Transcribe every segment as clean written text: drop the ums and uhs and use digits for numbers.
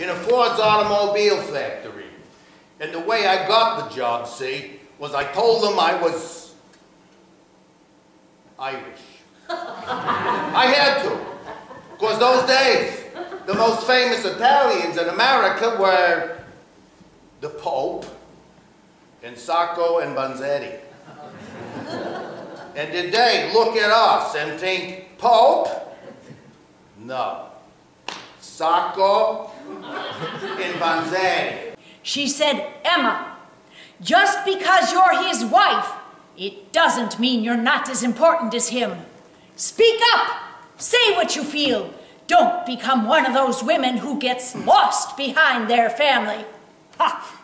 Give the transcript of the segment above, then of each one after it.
in a Ford's automobile factory. And the way I got the job, see, was I told them I was Irish. I had to. Because those days, the most famous Italians in America were the Pope and Sacco and Vanzetti. And did they look at us and think, Pope? No. Sacco and Vanzetti. She said, Emma, just because you're his wife, it doesn't mean you're not as important as him. Speak up. Say what you feel. Don't become one of those women who gets lost behind their family. Ha!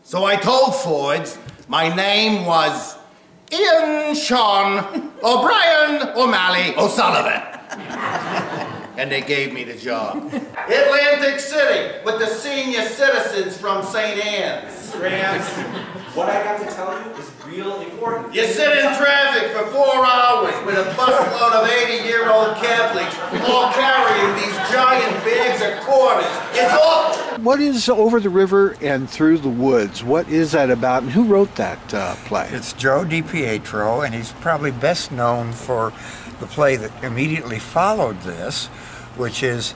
So I told Fords my name was Ian Sean O'Brien O'Malley O'Sullivan. And they gave me the job. Atlantic City with the senior citizens from St. Anne's. Grant, what I got to tell you is real important. You sit in traffic for 4 hours with a busload of 80-year-old Catholics all carrying these giant bags of quarters. It's all... What is Over the River and Through the Woods? What is that about, and who wrote that play? It's Joe DiPietro, and he's probably best known for the play that immediately followed this, which is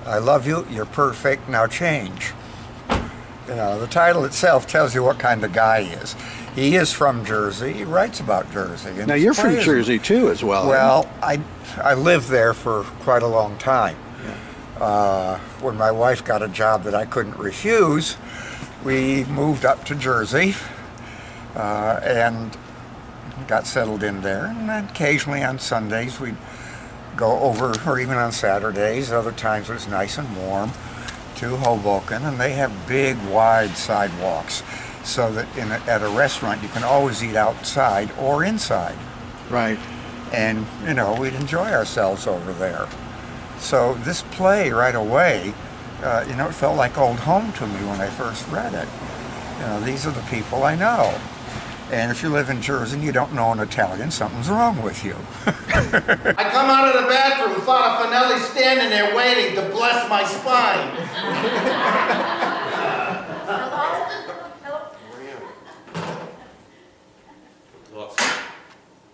I Love You, You're Perfect, Now Change. You know, the title itself tells you what kind of guy he is. He is from Jersey. He writes about Jersey. Now, you're from Jersey, too, as well. Well, I lived there for quite a long time. Yeah. When my wife got a job that I couldn't refuse, we moved up to Jersey and got settled in there. And occasionally on Sundays we'd go over, or even on Saturdays, other times it was nice and warm, to Hoboken, and they have big, wide sidewalks, so that at a restaurant you can always eat outside or inside. Right. And, you know, we'd enjoy ourselves over there. So this play, right away, you know, it felt like old home to me when I first read it. You know, these are the people I know. And if you live in Jersey and you don't know an Italian, something's wrong with you. I come out of the bathroom and found Finelli standing there waiting to bless my spine. Hello? How are you? Look,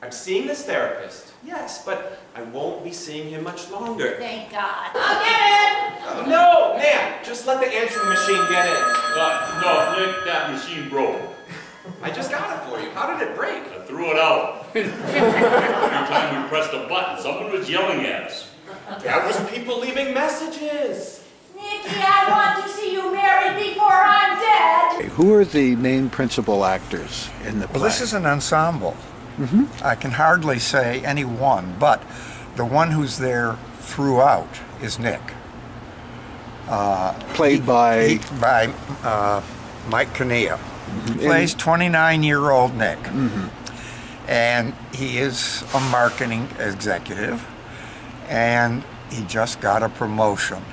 I'm seeing this therapist, yes, but I won't be seeing him much longer. Thank God. I'll get in! No, ma'am, just let the answering machine get in. No, Nick, that machine broke. I just got it for you. How did it break? I threw it out. Every time we pressed a button, someone was yelling at us. That was people leaving messages. Nicky, I want to see you married before I'm dead. Who are the main principal actors in the play? Well, this is an ensemble. Mm-hmm. I can hardly say any one, but the one who's there throughout is Nick. Played by Mike Kinnear. He plays 29-year-old Nick. Mm-hmm. And he is a marketing executive, and he just got a promotion.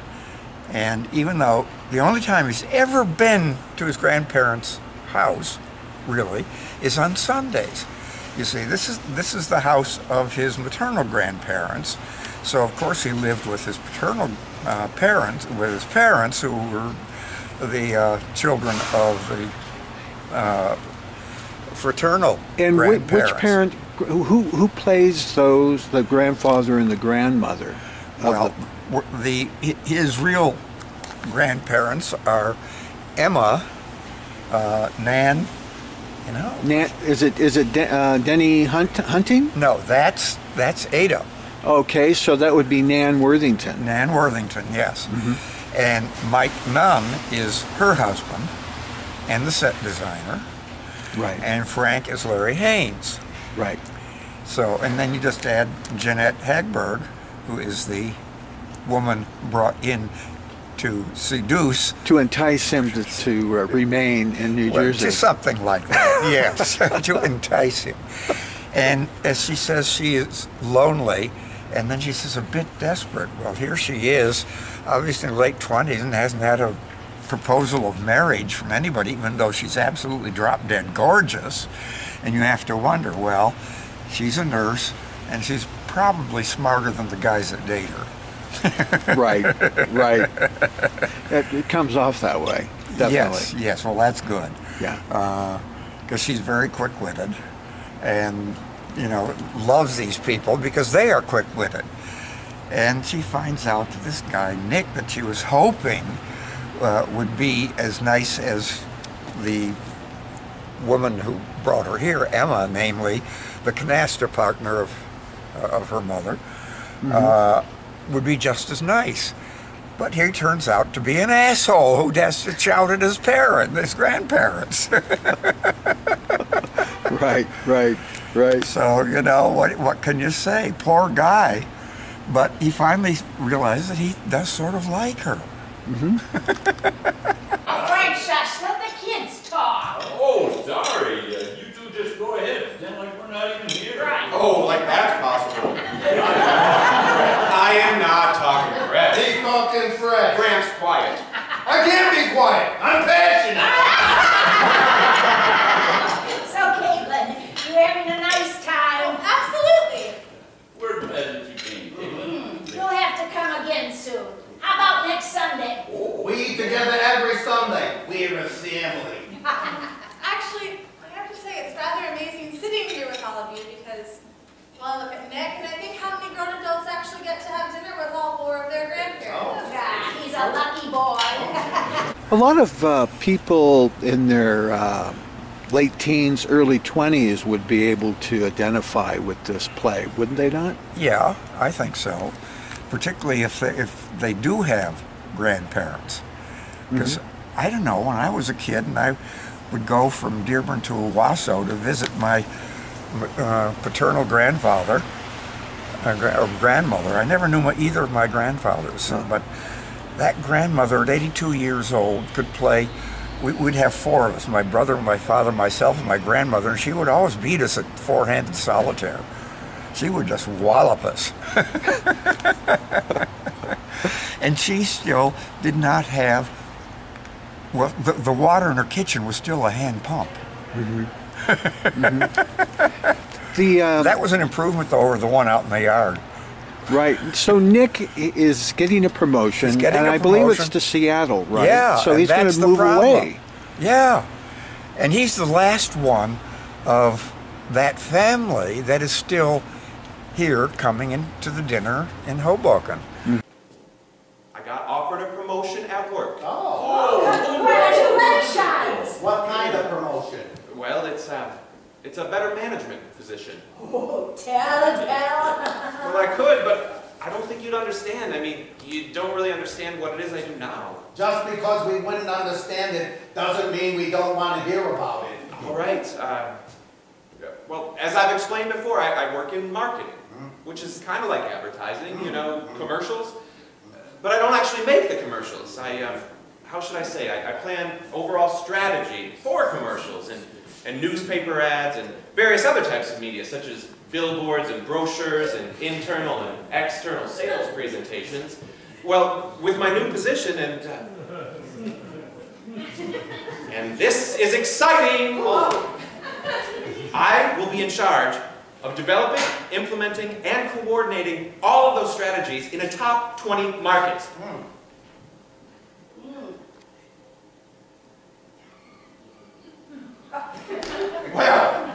And even though the only time he's ever been to his grandparents' house, really, is on Sundays. You see, this is the house of his maternal grandparents. So of course he lived with his paternal parents, who were the children of the fraternal and grandparents. which parent? Who plays those? The grandfather and the grandmother. Well, his real grandparents are Emma, Nan. You know. Nan, is it Denny Hunting? No, that's Ada. Okay, so that would be Nan Worthington. Nan Worthington, yes. Mm-hmm. And Mike Nunn is her husband and the set designer. Right. And Frank is Larry Haynes. Right. So, and then you just add Jeanette Hagberg, who is the woman brought in to seduce. To entice him to remain in New Jersey. To something like that, yes, to entice him. And as she says, she is lonely, and then she says a bit desperate. Well, here she is, obviously in her late 20s, and hasn't had a proposal of marriage from anybody, even though she's absolutely drop-dead gorgeous. And you have to wonder, well, she's a nurse, and she's probably smarter than the guys that date her. Right, right. It comes off that way, definitely. Yes, yes. Well, that's good. Yeah. Because she's very quick-witted, and you know, loves these people because they are quick-witted. And she finds out that this guy Nick, that she was hoping would be as nice as the woman who brought her here, Emma, namely the canasta partner of her mother, would be just as nice. But he turns out to be an asshole who has to shout at his his grandparents. Right, right, right. So, you know, what can you say? Poor guy. But he finally realizes that he does sort of like her. Frank, shush, let the kids talk. Oh, sorry. You two just go ahead. Pretend like we're not even here. Right. Oh, like that's possible. I am not talking fresh. He's talking fresh. Gramps, quiet. I can't be quiet. I'm passionate. So, Caitlin, you having a nice time? Absolutely. We're glad that you came, Caitlin. You'll have to come again soon. How about next Sunday? We eat together every Sunday. We're a family. Actually, I have to say it's rather amazing sitting here with all of you because, well, I look at Nick and I think how many grown adults actually get to have dinner with all 4 of their grandparents. Yeah, he's a lucky boy. A lot of people in their late teens, early 20s would be able to identify with this play, wouldn't they not? Yeah, I think so. Particularly if they do have grandparents. Because, I don't know, when I was a kid and I would go from Dearborn to Owasso to visit my paternal grandfather or grandmother. I never knew either of my grandfathers, but that grandmother at 82 years old could play. We'd have 4 of us, my brother, my father, myself, and my grandmother, and she would always beat us at 4-handed solitaire. She would just wallop us. And she still did not have, well, the water in her kitchen was still a hand pump. That was an improvement over the one out in the yard. Right. So Nick is getting a promotion, He's getting and a I believe promotion. it's to Seattle, right? Yeah, so and he's going that's to the move problem. away. Yeah. And he's the last one of that family that is still here coming into the dinner in Hoboken. I got offered a promotion at work. Congratulations! What kind of promotion? Well, it's a better management position. Oh, tell. Well, I could, but I don't think you'd understand. I mean, you don't really understand what it is I do now. Just because we wouldn't understand it doesn't mean we don't want to hear about it. All right. Well, as I've explained before, I work in marketing, which is kind of like advertising, you know, commercials. But I don't actually make the commercials. How should I say? I plan overall strategy for commercials and newspaper ads and various other types of media, such as billboards and brochures and internal and external sales presentations. Well, with my new position and this is exciting! I will be in charge of developing, implementing, and coordinating all of those strategies in a top 20 markets. Well,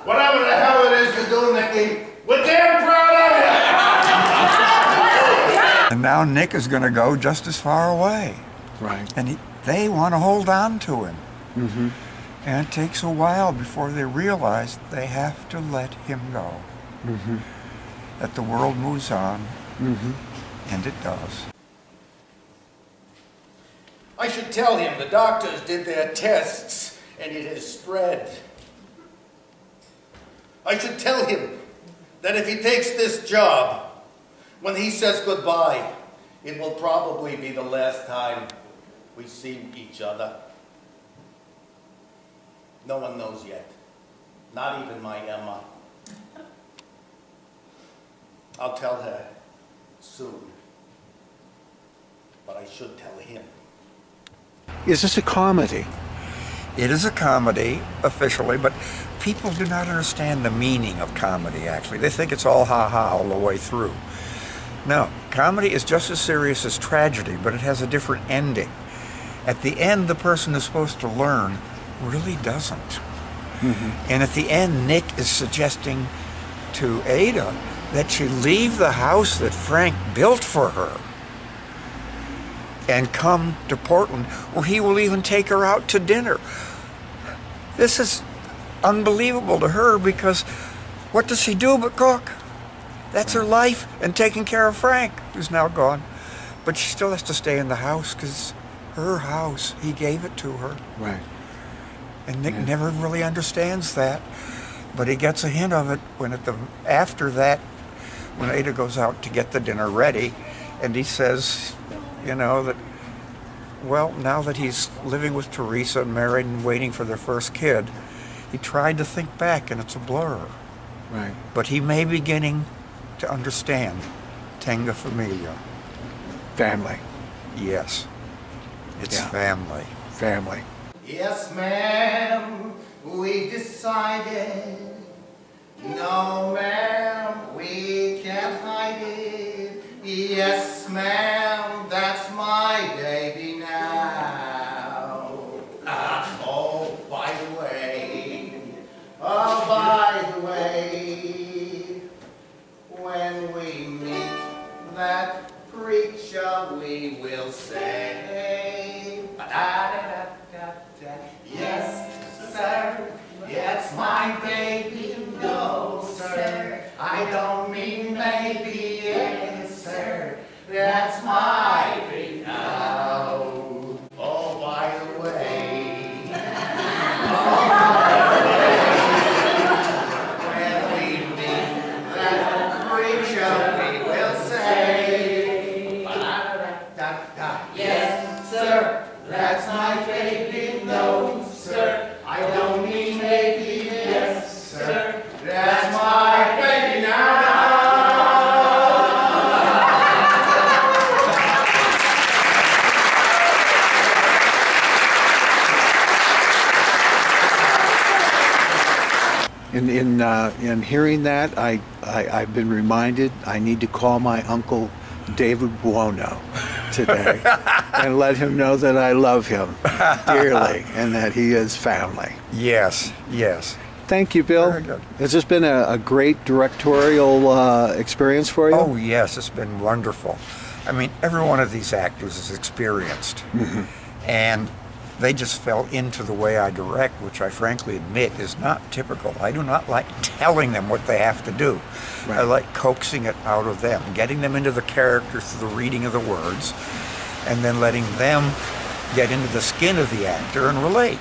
whatever the hell it is you're doing, Nicky, we're damn proud of you! And now Nick is going to go just as far away. Right. And they want to hold on to him. And it takes a while before they realize they have to let him go. That the world moves on, and it does. I should tell him the doctors did their tests and it has spread. I should tell him that if he takes this job, when he says goodbye, it will probably be the last time we see each other. No one knows yet, not even my Emma. I'll tell her soon, but I should tell him. Is this a comedy? It is a comedy, officially, but people do not understand the meaning of comedy, actually. They think it's all ha-ha all the way through. No, comedy is just as serious as tragedy, but it has a different ending. At the end, the person who's supposed to learn really doesn't. And at the end, Nick is suggesting to Ada that she leave the house that Frank built for her and come to Portland, where he will even take her out to dinner. This is unbelievable to her, because what does she do but cook? That's her life, and taking care of Frank, who's now gone. But she still has to stay in the house, because her house, he gave it to her. Right. And Nick never really understands that, but he gets a hint of it when after that, when Ada goes out to get the dinner ready, and he says, you know, that, well, now that he's living with Teresa, married and waiting for their first kid, he tried to think back, and it's a blur. Right. But he may be beginning to understand Tenga Familia. Family. Yes. It's family. Family. Yes, ma'am, we decided. No, ma'am, we can't hide it. Yes, ma'am, that's my baby now. Oh, by the way, when we meet that preacher, we will say, yes, sir, it's my baby, no, sir, I don't mean maybe, yes, sir, that's my baby now. Oh, by the way, when we meet that preacher, we will say, yes, sir, that's my baby, no, sir, I don't mean maybe, yes, sir, that's my baby now. In hearing that, I've been reminded I need to call my uncle David Buono today and let him know that I love him dearly and that he is family. Yes, yes. Thank you, Bill. Very good. Has this been a great directorial experience for you? Oh, yes, it's been wonderful. I mean, every one of these actors is experienced. And they just fell into the way I direct, which I frankly admit is not typical. I do not like telling them what they have to do. Right. I like coaxing it out of them, getting them into the characters through the reading of the words, and then letting them get into the skin of the actor and relate.